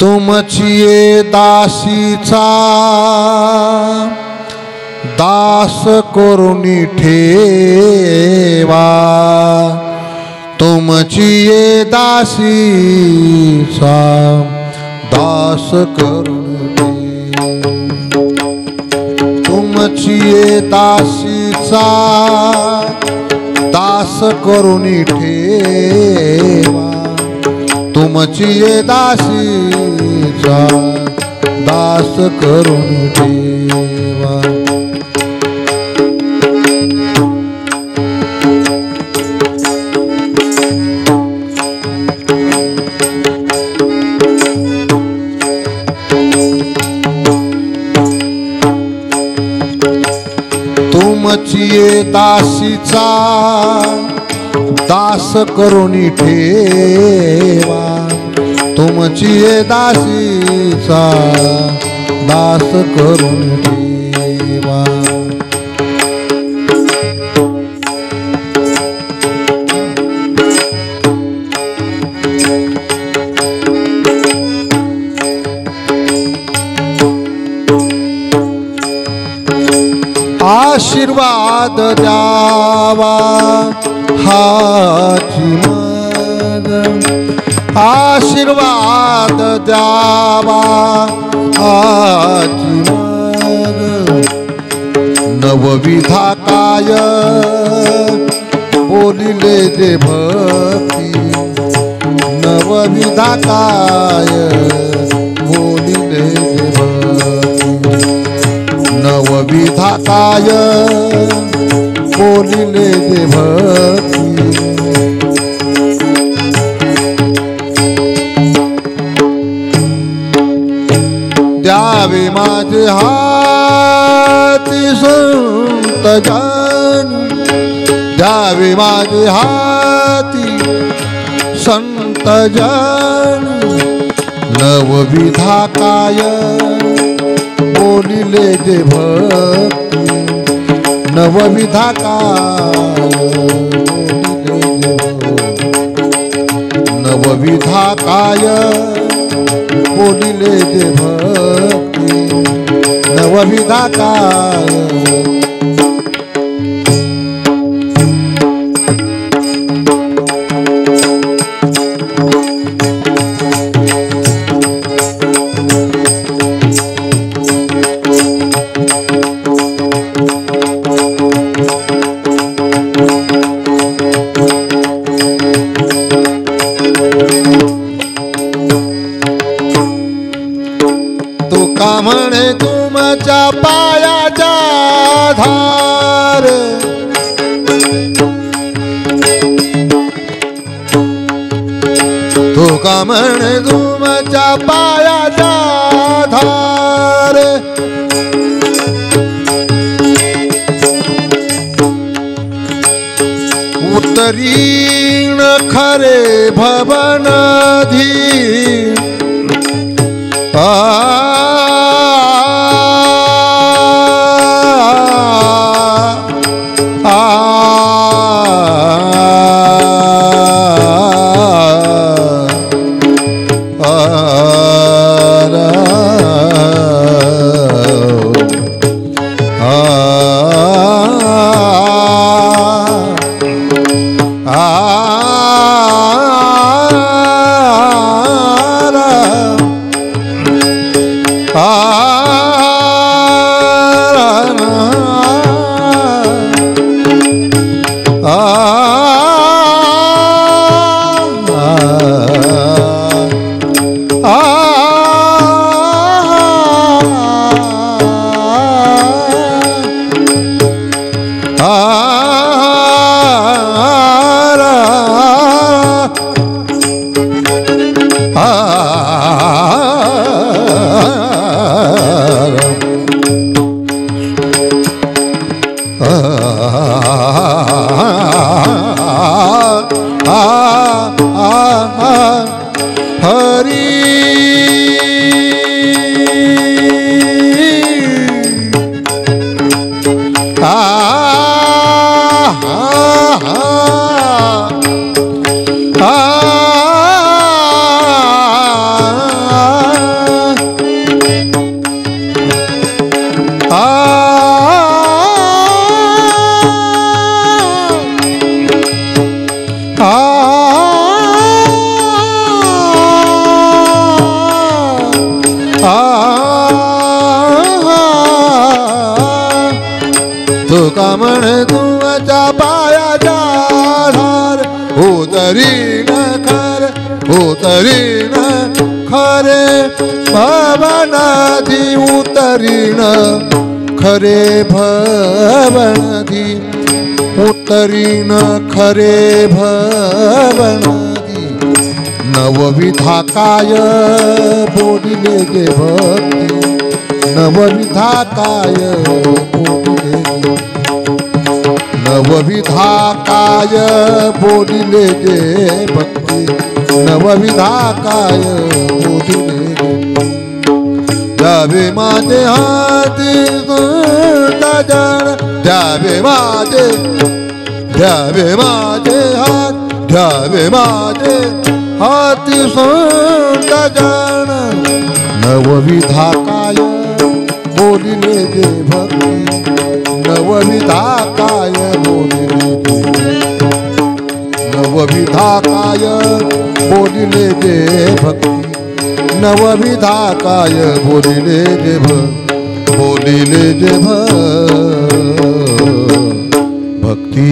तुमचिये दासीचा दास करुणी ठेवा, तुमचिये दासीचा दास करुणी ठेवा, तुमचिये दासीचा दास करुणी ठेवा, तुमचिये दासीचा दास करुणी ठेवा। तुमचिये दासीचा दास करुणी ठेवा, तुमचिये दासीचा दास करुणी ठेवा। आशीर्वाद द्यावा हाची माग, आशीर्वाद द्यावा हाची माग, नवविधा काय बोलिले जे भक्ती, नवविधा काय बोलिले जे भक्ती, नवविधा काय बोलिले जे भक्ती। द्यावे माझे हाती संत जानी, द्यावे माझे हाती संत जानी, नवविधा काय बोलिले जे भक्ती, नवविधा काय बोलिले जे भक्ती, नवविधा काय बोलिले जे भक्ती, नवविधा काय। तुका म्हणे तुमच्या पायाच्या धार, तुका म्हणे तुमच्या पायाच्या धार, उत्तरीण खरे भवनधी, हरी तुका म्हणे तुमच्या पायाच्या धार उतरी न खरे भवनाधी उतरी न खरे भवनाधी उतरी न खरे भवनाधी नवविधा काय बोलिले गे भक्ती नवविधा काय बोलिले नवविधा काय बोलिले गे भक्ती नवविधा काय बोलिले गे द्यावे माझे हाती जण द्यावे माझे हात द्यावे माझे हाती जण नवविधा काय बोलिले गे भक्ती नवविधा काय बोलिले गे नवविधा काय बोलिले गे भक्ती नवविधा काय बोलिले गे भक्ती